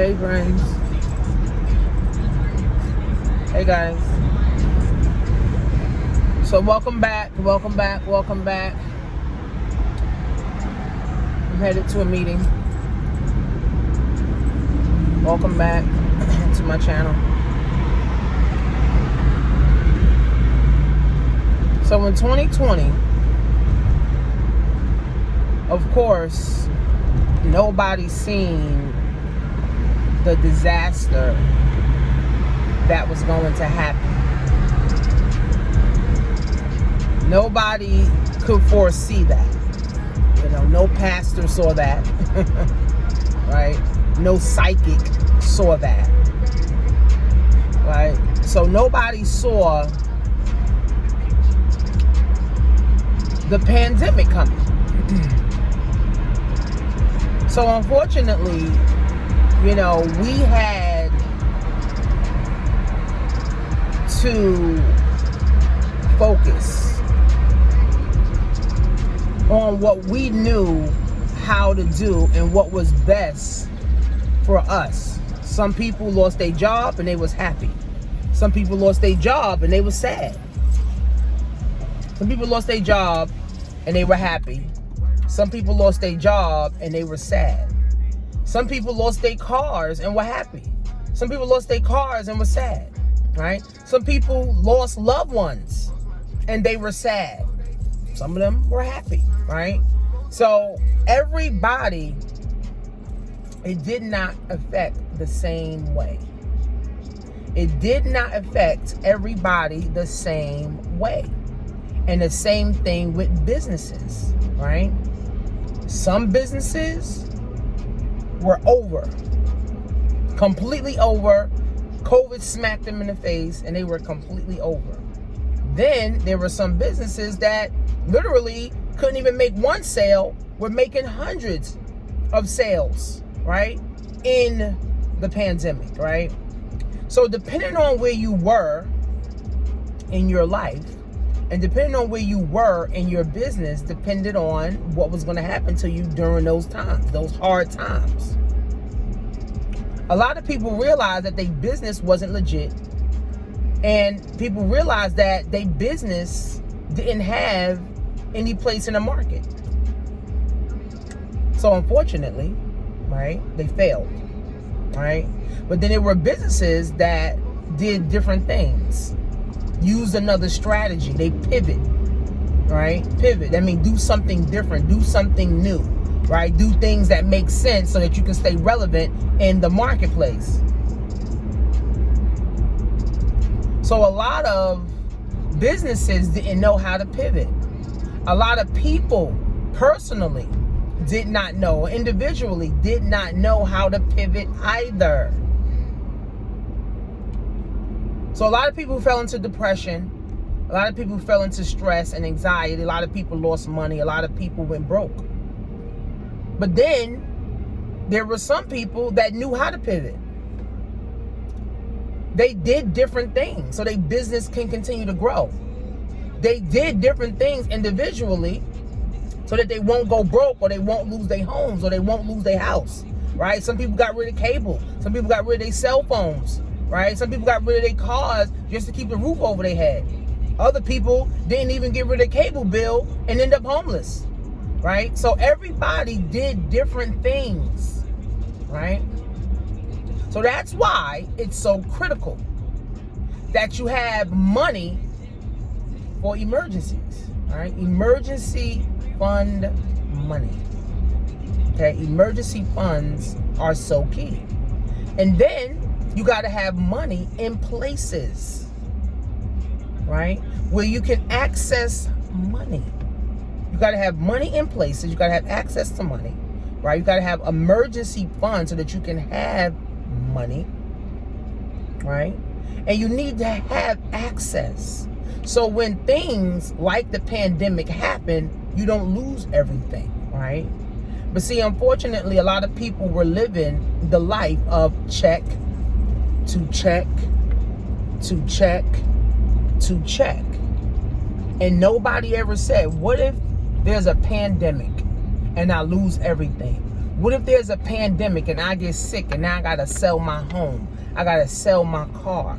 Hey friends. Hey guys. So welcome back. I'm headed to a meeting. Welcome back to my channel. So in 2020, of course, nobody's seen the disaster that was going to happen. Nobody could foresee that. No pastor saw that. Right? No psychic saw that. Right? So nobody saw the pandemic coming. So unfortunately, we had to focus on what we knew how to do and what was best for us. Some people lost their job and they was happy. Some people lost their job and they was sad. Some people lost their job and they were happy. Some people lost their job and they were sad. Some people lost their cars and were happy. Some people lost their cars and were sad, right? Some people lost loved ones and they were sad. Some of them were happy, right? So everybody, it did not affect the same way. It did not affect everybody the same way. And the same thing with businesses, right? Some businesses were over, completely over. COVID smacked them in the face and they were completely over. Then there were some businesses that literally couldn't even make one sale, were making hundreds of sales, right? In the pandemic, right? So depending on where you were in your life, and depending on where you were in your business, depended on what was going to happen to you during those times, those hard times. A lot of people realized that their business wasn't legit. And people realized that their business didn't have any place in the market. So unfortunately, right, they failed, right? But then there were businesses that did different things. Use another strategy. They pivot, right? Pivot. That means do something different, do something new, right? Do things that make sense so that you can stay relevant in the marketplace. So a lot of businesses didn't know how to pivot. A lot of people personally did not know, individually did not know how to pivot either. So a lot of people fell into depression. A lot of people fell into stress and anxiety. A lot of people lost money. A lot of people went broke. But then there were some people that knew how to pivot. They did different things so their business can continue to grow. They did different things individually so that they won't go broke, or they won't lose their homes, or they won't lose their house, right? Some people got rid of cable. Some people got rid of their cell phones. Right? Some people got rid of their cars just to keep the roof over their head. Other people didn't even get rid of their cable bill and end up homeless. Right? So everybody did different things. Right? So that's why it's so critical that you have money for emergencies. Right? Emergency fund money. Okay? Emergency funds are so key. And then you got to have money in places, right, where you can access money. You got to have money in places. You got to have access to money, right? You got to have emergency funds so that you can have money, right? And you need to have access. So when things like the pandemic happen, you don't lose everything, right? But see, unfortunately, a lot of people were living the life of check to check to check to check. And nobody ever said, what if there's a pandemic and I lose everything? What if there's a pandemic and I get sick and now I gotta sell my home? I gotta sell my car.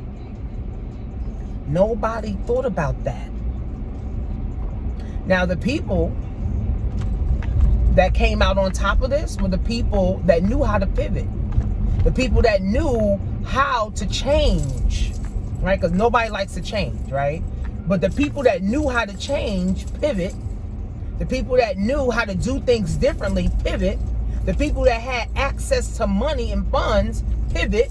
Nobody thought about that. Now the people that came out on top of this were the people that knew how to pivot. The people that knew how to change, right? Because nobody likes to change, right? But the people that knew how to change, pivot. The people that knew how to do things differently, pivot. The people that had access to money and funds, pivot,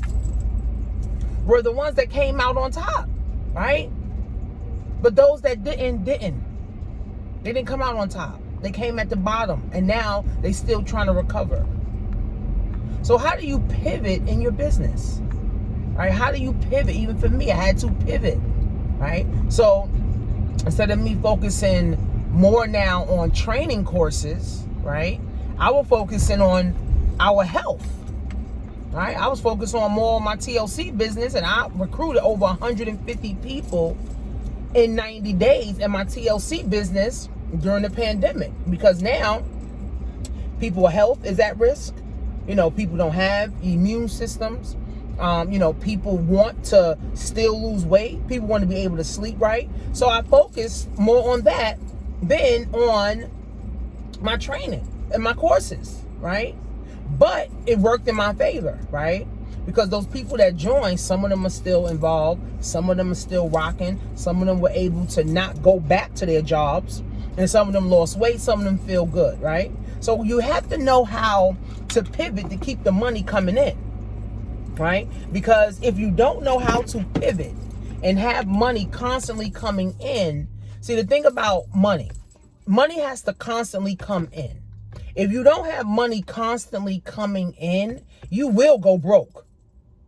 were the ones that came out on top, right? But those that didn't. They didn't come out on top. They came at the bottom, and now they still trying to recover. So how do you pivot in your business, right? How do you pivot? Even for me, I had to pivot, right? So instead of me focusing more now on training courses, right, I was focusing on our health, right? I was focused on more on my TLC business, and I recruited over 150 people in 90 days in my TLC business during the pandemic, because now people's health is at risk. You know, people don't have immune systems. You know, people want to still lose weight. People want to be able to sleep right. So I focused more on that than on my training and my courses, right? But it worked in my favor, right? Because those people that joined, some of them are still involved. Some of them are still rocking. Some of them were able to not go back to their jobs. And some of them lost weight. Some of them feel good, right? So you have to know how to pivot to keep the money coming in, right? Because if you don't know how to pivot and have money constantly coming in, see, the thing about money has to constantly come in. If you don't have money constantly coming in, you will go broke,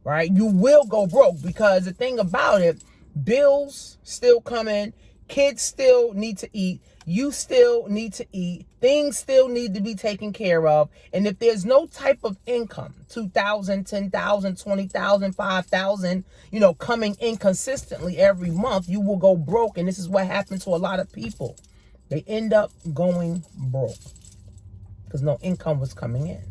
right? You will go broke, because the thing about it, bills still come in, kids still need to eat, you still need to eat, things still need to be taken care of. And if there's no type of income, 2,000, 10,000, 20,000, 5,000, you know, coming in consistently every month, you will go broke. And this is what happened to a lot of people. They end up going broke because no income was coming in.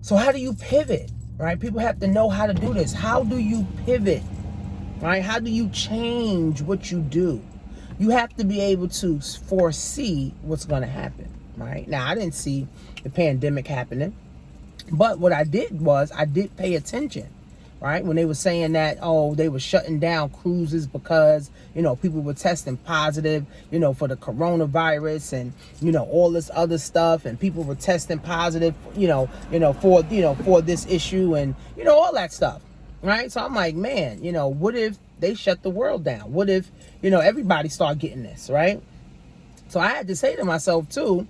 So how do you pivot, right? People have to know how to do this. How do you pivot, right? How do you change what you do? You have to be able to foresee what's going to happen, right? Now, I didn't see the pandemic happening, but what I did was I did pay attention, right? When they were saying that, oh, they were shutting down cruises because, you know, people were testing positive, you know, for the coronavirus and, you know, all this other stuff, and people were testing positive, for this issue and, you know, all that stuff, right? So I'm like, man, you know, what if they shut the world down? What if, you know, everybody start getting this, right? So I had to say to myself too,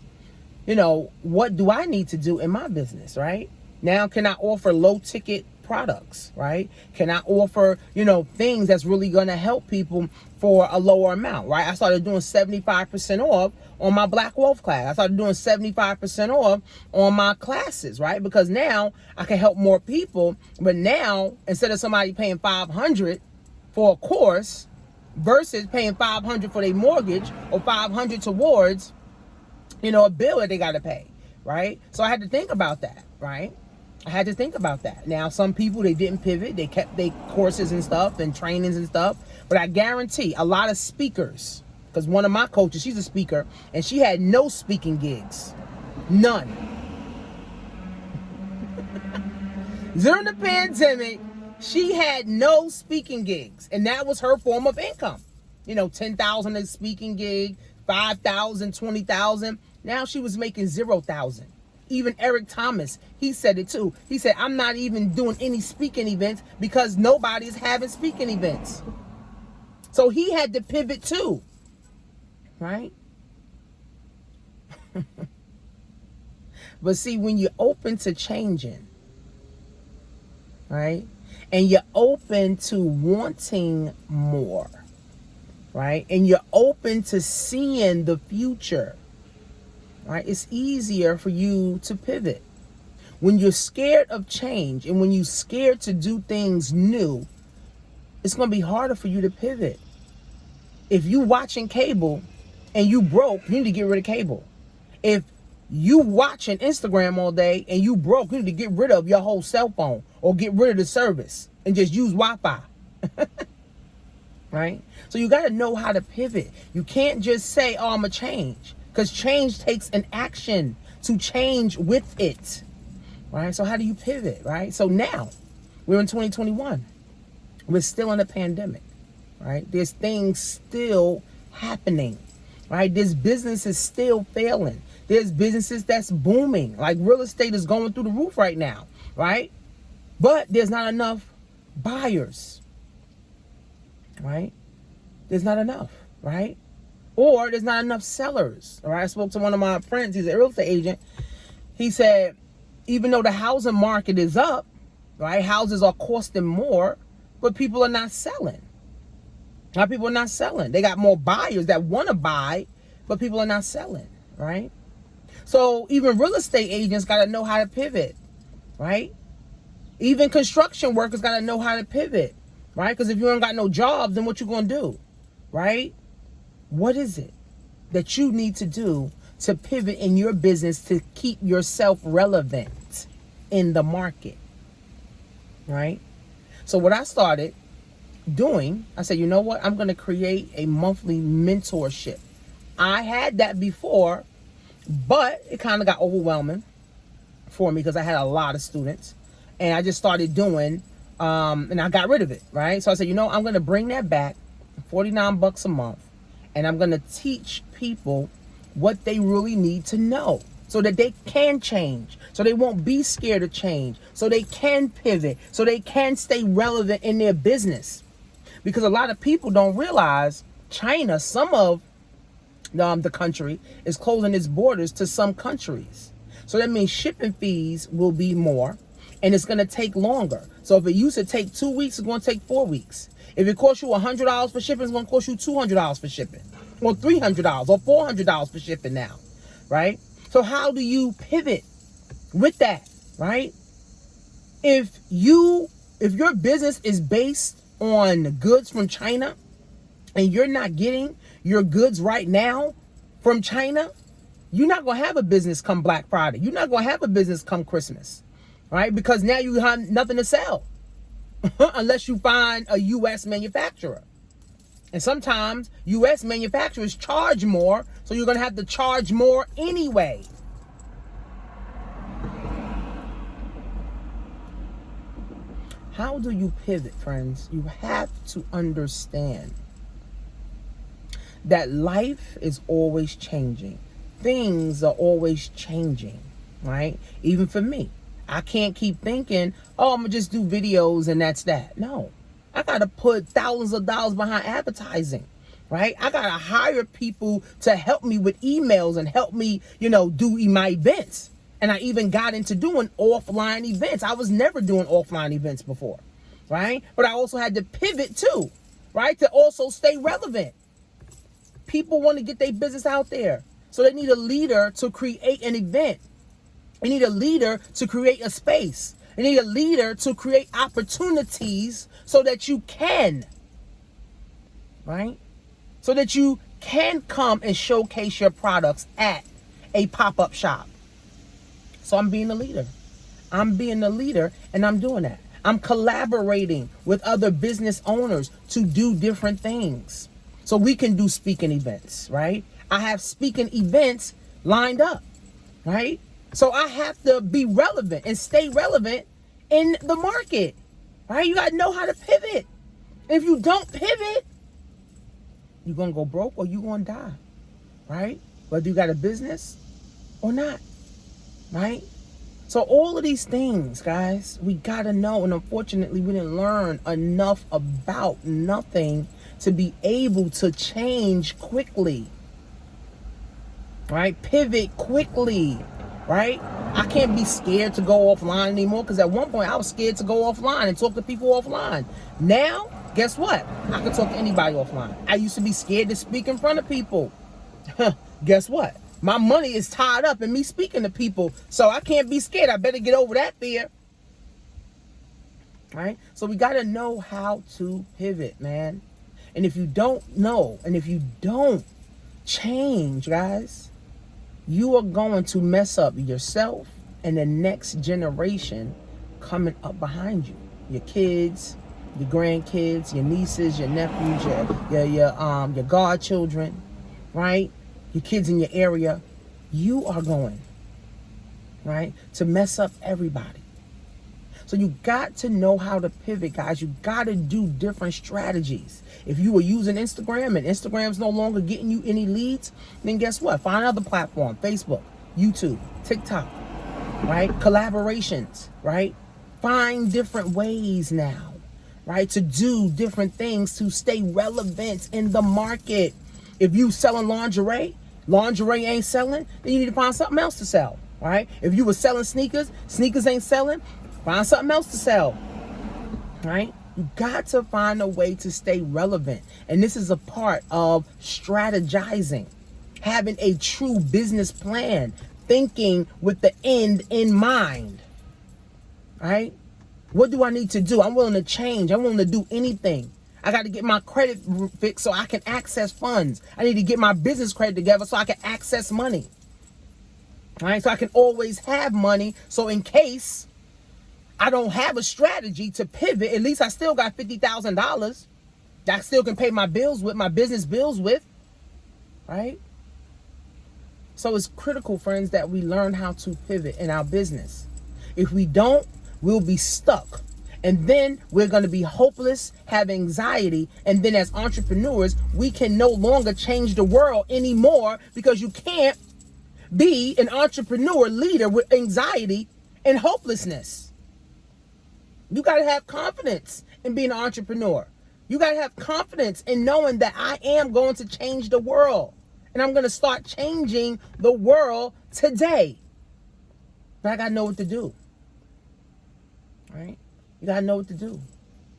you know, what do I need to do in my business, right? Now, can I offer low ticket products, right? Can I offer, you know, things that's really going to help people for a lower amount, right? I started doing 75% off on my Black Wealth class. I started doing 75% off on my classes, right? Because now I can help more people. But now, instead of somebody paying $500 for a course versus paying $500 for their mortgage or $500 towards, you know, a bill that they got to pay, right? So I had to think about that, right? I had to think about that. Now, some people, they didn't pivot. They kept their courses and stuff and trainings and stuff. But I guarantee a lot of speakers, because one of my coaches, she's a speaker, and she had no speaking gigs. None. During the pandemic, she had no speaking gigs. And that was her form of income. You know, 10,000 a speaking gig, 5,000, 20,000. Now she was making 0,000. Even Eric Thomas, he said it too. He said, I'm not even doing any speaking events because nobody's having speaking events. So he had to pivot too, right? But see, when you're open to changing, right? And you're open to wanting more, right? And you're open to seeing the future, right? It's easier for you to pivot. When you're scared of change and when you're scared to do things new, it's going to be harder for you to pivot. If you watching cable and you broke, you need to get rid of cable. If You watching Instagram all day and you broke. You need to get rid of your whole cell phone or get rid of the service and just use Wi-Fi. Right? So you got to know how to pivot. You can't just say, oh, I'm going to change, because change takes an action to change with it. Right? So how do you pivot? Right? So now we're in 2021. We're still in a pandemic. Right? There's things still happening. Right? This business is still failing. There's businesses that's booming. Like real estate is going through the roof right now. Right? But there's not enough buyers. Right? There's not enough, right? Or there's not enough sellers. All right. I spoke to one of my friends. He's a real estate agent. He said, even though the housing market is up, right? Houses are costing more, but people are not selling. A lot of people are not selling. They got more buyers that want to buy, but people are not selling, right? So even real estate agents got to know how to pivot, right? Even construction workers got to know how to pivot. Right? Because if you ain't got no jobs, then what you going to do? Right? What is it that you need to do to pivot in your business to keep yourself relevant in the market? Right? So what I started doing, I said, you know what? I'm going to create a monthly mentorship. I had that before, but it kind of got overwhelming for me because I had a lot of students. And I just started doing and I got rid of it, right? So I said, you know, I'm going to bring that back, $49 a month, and I'm going to teach people what they really need to know so that they can change, so they won't be scared to change, so they can pivot, so they can stay relevant in their business. Because a lot of people don't realize China, some of the country, is closing its borders to some countries. So that means shipping fees will be more. And it's going to take longer. So if it used to take 2 weeks, it's going to take 4 weeks. If it costs you $100 for shipping, it's going to cost you $200 for shipping. Or $300 or $400 for shipping now. Right? So how do you pivot with that? Right? If your business is based on goods from China and you're not getting your goods right now from China, you're not going to have a business come Black Friday. You're not going to have a business come Christmas. Right? Because now you have nothing to sell unless you find a U.S. manufacturer. And sometimes U.S. manufacturers charge more, so you're going to have to charge more anyway. How do you pivot, friends? You have to understand that life is always changing. Things are always changing, right? Even for me. I can't keep thinking, oh, I'm going to just do videos and that's that. No, I got to put thousands of dollars behind advertising, right? I got to hire people to help me with emails and help me, do my events. And I even got into doing offline events. I was never doing offline events before, right? But I also had to pivot too, right? To also stay relevant. People want to get their business out there. So they need a leader to create an event. You need a leader to create a space. You need a leader to create opportunities so that you can, right? So that you can come and showcase your products at a pop-up shop. So I'm being a leader. I'm being a leader and I'm doing that. I'm collaborating with other business owners to do different things. So we can do speaking events, right? I have speaking events lined up, right? So I have to be relevant and stay relevant in the market, right? You got to know how to pivot. If you don't pivot, you're going to go broke or you're going to die, right? Whether you got a business or not, right? So all of these things, guys, we got to know. And unfortunately, we didn't learn enough about nothing to be able to change quickly, right? Pivot quickly. Right? I can't be scared to go offline anymore, because at one point I was scared to go offline and talk to people offline. Now, guess what? I can talk to anybody offline. I used to be scared to speak in front of people. Guess what? My money is tied up in me speaking to people, so I can't be scared. I better get over that fear. Right? So we got to know how to pivot, man. And if you don't know, and if you don't change, guys, you are going to mess up yourself and the next generation coming up behind you. Your kids, your grandkids, your nieces, your nephews, your godchildren, right? Your kids in your area. You are going, right, to mess up everybody. So you got to know how to pivot, guys. You got to do different strategies. If you were using Instagram and Instagram's no longer getting you any leads, then guess what? Find another platform: Facebook, YouTube, TikTok, right? Collaborations, right? Find different ways now, right, to do different things to stay relevant in the market. If you selling lingerie ain't selling, then you need to find something else to sell, right? If you were selling sneakers ain't selling, find something else to sell, right? You got to find a way to stay relevant. And this is a part of strategizing, having a true business plan, thinking with the end in mind, right? What do I need to do? I'm willing to change. I'm willing to do anything. I got to get my credit fixed so I can access funds. I need to get my business credit together so I can access money, right? So I can always have money. So in case I don't have a strategy to pivot, at least I still got $50,000 that I still can pay my bills with, my business bills with, right? So it's critical, friends, that we learn how to pivot in our business. If we don't, we'll be stuck. And then we're going to be hopeless, have anxiety. And then as entrepreneurs, we can no longer change the world anymore, because you can't be an entrepreneur leader with anxiety and hopelessness. You got to have confidence in being an entrepreneur. You got to have confidence in knowing that I am going to change the world. And I'm going to start changing the world today. But I got to know what to do. Right? You got to know what to do.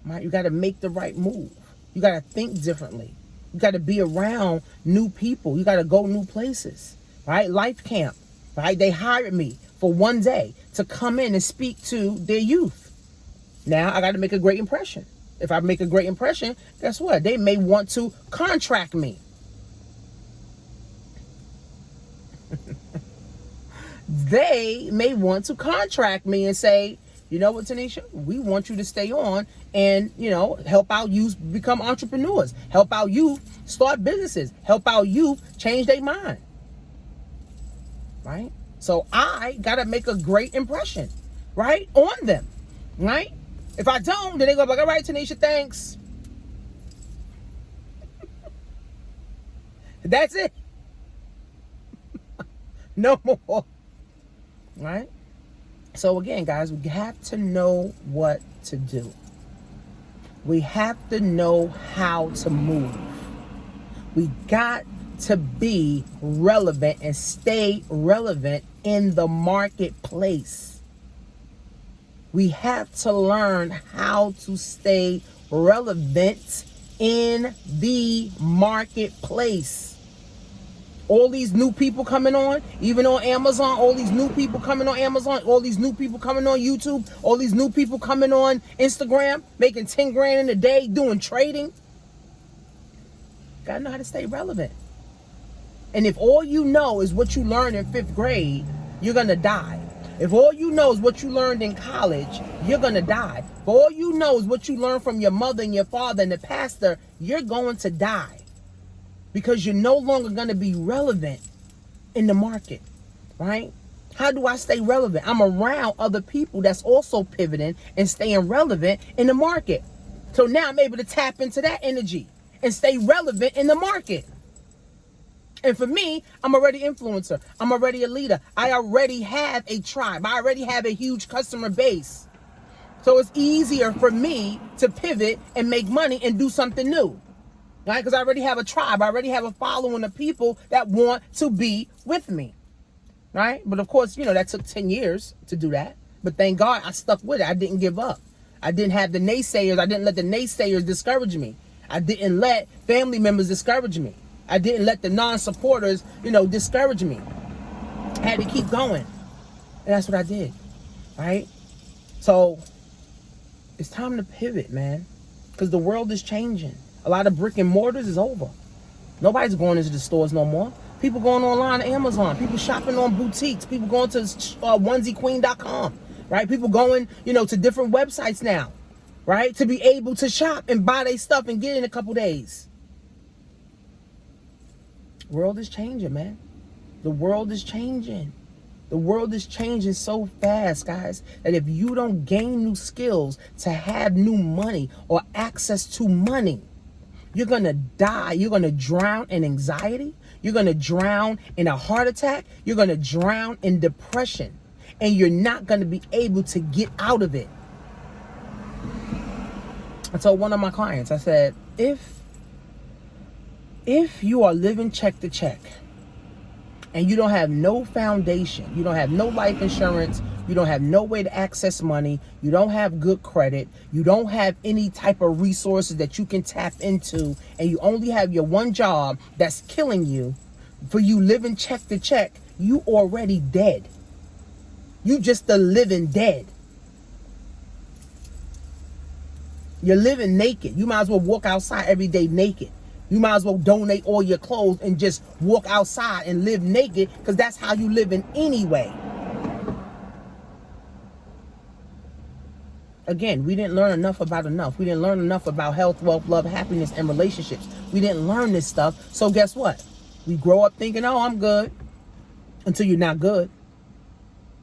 Right? You got to make the right move. You got to think differently. You got to be around new people. You got to go new places. Right? Life Camp. Right? They hired me for one day to come in and speak to their youth. Now I got to make a great impression. If I make a great impression, guess what? They may want to contract me. They may want to contract me and say, you know what, Tanisha, we want you to stay on and, help our youth become entrepreneurs, help our youth start businesses, help our youth change their mind. Right? So I got to make a great impression, right, on them, right? If I don't, then they go like, all right, Tanisha, thanks. That's it. No more. Right? So again, guys, we have to know what to do. We have to know how to move. We got to be relevant and stay relevant in the marketplace. We have to learn how to stay relevant in the marketplace. All these new people coming on, even on Amazon, all these new people coming on Amazon, all these new people coming on YouTube, all these new people coming on Instagram, making 10 grand in a day, doing trading. Gotta know how to stay relevant. And if all you know is what you learned in 5th grade, you're gonna die. If all you know is what you learned in college, you're gonna die. If all you know is what you learned from your mother and your father and the pastor, you're going to die. Because you're no longer gonna be relevant in the market, right? How do I stay relevant? I'm around other people that's also pivoting and staying relevant in the market. So now I'm able to tap into that energy and stay relevant in the market. And for me, I'm already an influencer. I'm already a leader. I already have a tribe. I already have a huge customer base. So it's easier for me to pivot and make money and do something new. Right? Because I already have a tribe. I already have a following of people that want to be with me. Right? But of course, that took 10 years to do that. But thank God I stuck with it. I didn't give up. I didn't have the naysayers. I didn't let the naysayers discourage me. I didn't let family members discourage me. I didn't let the non-supporters, discourage me. I had to keep going. And that's what I did. Right? So it's time to pivot, man. Because the world is changing. A lot of brick and mortars is over. Nobody's going into the stores no more. People going online to Amazon. People shopping on boutiques. People going to onesiequeen.com, right? People going, to different websites now, right? To be able to shop and buy their stuff and get in a couple days. World is changing, man. The world is changing. The world is changing so fast, guys, that if you don't gain new skills to have new money or access to money, you're going to die. You're going to drown in anxiety. You're going to drown in a heart attack. You're going to drown in depression. And you're not going to be able to get out of it. I told one of my clients, I said, if you are living check to check and you don't have no foundation, you don't have no life insurance, you don't have no way to access money, you don't have good credit, you don't have any type of resources that you can tap into, and you only have your one job that's killing you, for you living check to check, you already dead. You just a living dead. You're living naked. You might as well walk outside every day naked. You might as well donate all your clothes and just walk outside and live naked, because that's how you living anyway. Again, we didn't learn enough about enough. We didn't learn enough about health, wealth, love, happiness, and relationships. We didn't learn this stuff. So guess what? We grow up thinking, oh, I'm good, until you're not good.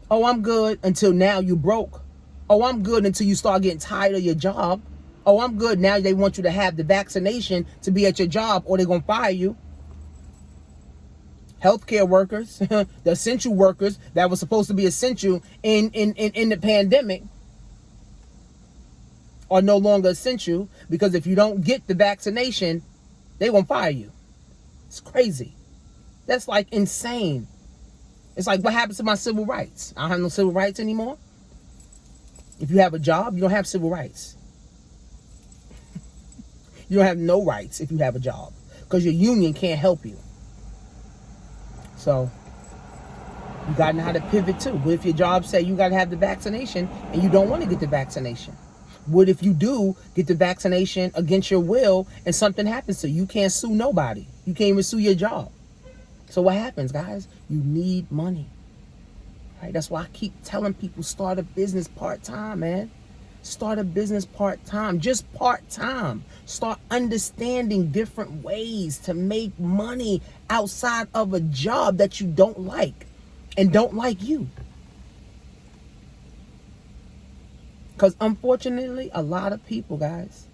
Oh, I'm good until now you broke. Oh, I'm good until you start getting tired of your job. Oh, I'm good. Now they want you to have the vaccination to be at your job, or they're going to fire you. Healthcare workers, the essential workers that was supposed to be essential in the pandemic, are no longer essential, because if you don't get the vaccination, they won't fire you. It's crazy. That's like insane. It's like, what happens to my civil rights? I don't have no civil rights anymore. If you have a job, you don't have civil rights. You don't have no rights if you have a job, because your union can't help you. So you got to know how to pivot too. What if your job say you got to have the vaccination and you don't want to get the vaccination? What if you do get the vaccination against your will and something happens to you? You can't sue nobody. You can't even sue your job. So what happens, guys? You need money. Right? That's why I keep telling people, start a business part-time, man. Start a business part-time, just part-time. Start understanding different ways to make money outside of a job that you don't like and don't like you. Because unfortunately, a lot of people, guys,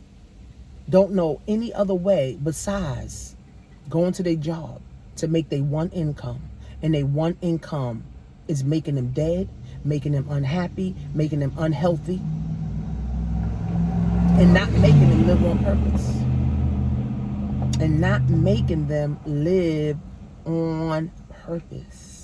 don't know any other way besides going to their job to make their one income. And their one income is making them dead, making them unhappy, making them unhealthy, and not making them live on purpose. And not making them live on purpose.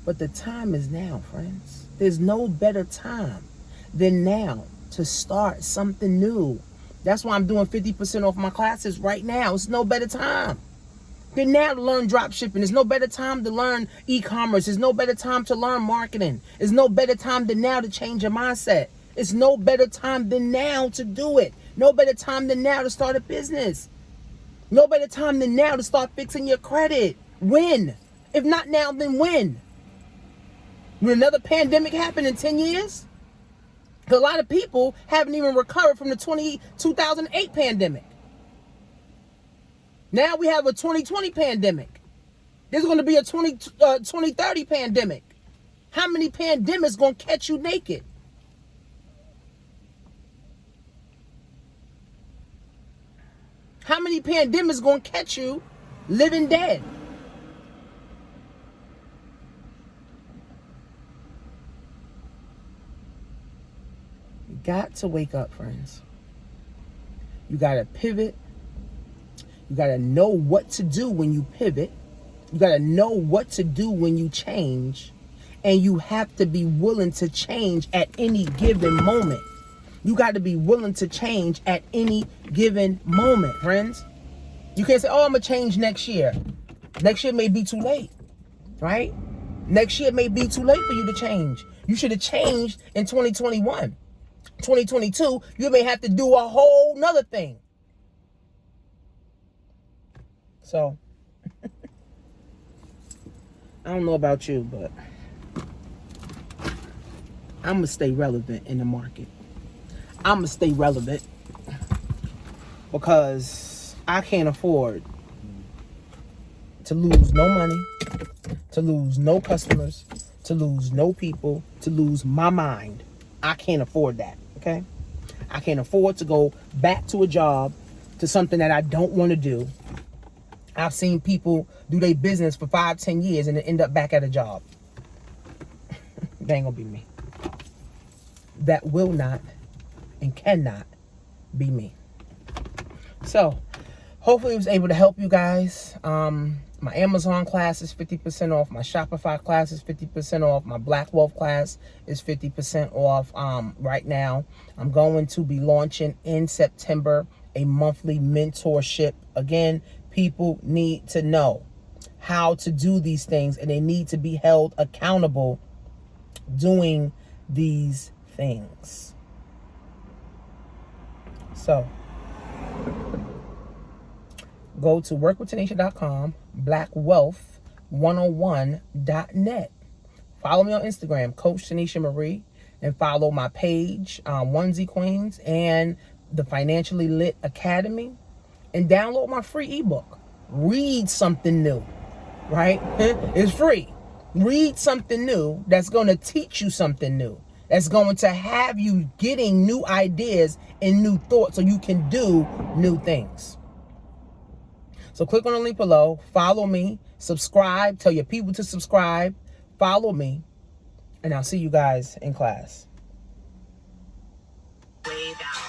But the time is now, friends. There's no better time than now to start something new. That's why I'm doing 50% off my classes right now. It's no better time than now to learn drop shipping. There's no better time to learn e-commerce. There's no better time to learn marketing. There's no better time than now to change your mindset. It's no better time than now to do it. No better time than now to start a business. No better time than now to start fixing your credit. When? If not now, then when? When another pandemic happened in 10 years? Because a lot of people haven't even recovered from the 2008 pandemic. Now we have a 2020 pandemic. There's going to be a 2030 pandemic. How many pandemics going to catch you naked? How many pandemics going to catch you living dead? You got to wake up, friends. You got to pivot. You got to know what to do when you pivot. You got to know what to do when you change. And you have to be willing to change at any given moment. You got to be willing to change at any given moment, friends. You can't say, oh, I'm going to change next year. Next year may be too late, right? Next year may be too late for you to change. You should have changed in 2021. 2022, you may have to do a whole nother thing. So, I don't know about you, but I'm going to stay relevant in the market. I'm going to stay relevant because I can't afford to lose no money, to lose no customers, to lose no people, to lose my mind. I can't afford that, okay? I can't afford to go back to a job, to something that I don't want to do. I've seen people do their business for 5-10 years and then end up back at a job. That ain't gonna be me. That will not and cannot be me. So, hopefully I was able to help you guys. My Amazon class is 50% off. My Shopify class is 50% off. My Black Wealth class is 50% off right now. I'm going to be launching in September a monthly mentorship. Again, people need to know how to do these things, and they need to be held accountable doing these things. So, go to workwithtanisha.com, blackwealth101.net. Follow me on Instagram, Coach Tanisha Marie, and follow my page, Onesie Queens, and the Financially Lit Academy, and download my free ebook. Read something new, right? It's free. Read something new that's going to teach you something new. That's going to have you getting new ideas and new thoughts so you can do new things. So click on the link below, follow me, subscribe, tell your people to subscribe, follow me, and I'll see you guys in class. Way down.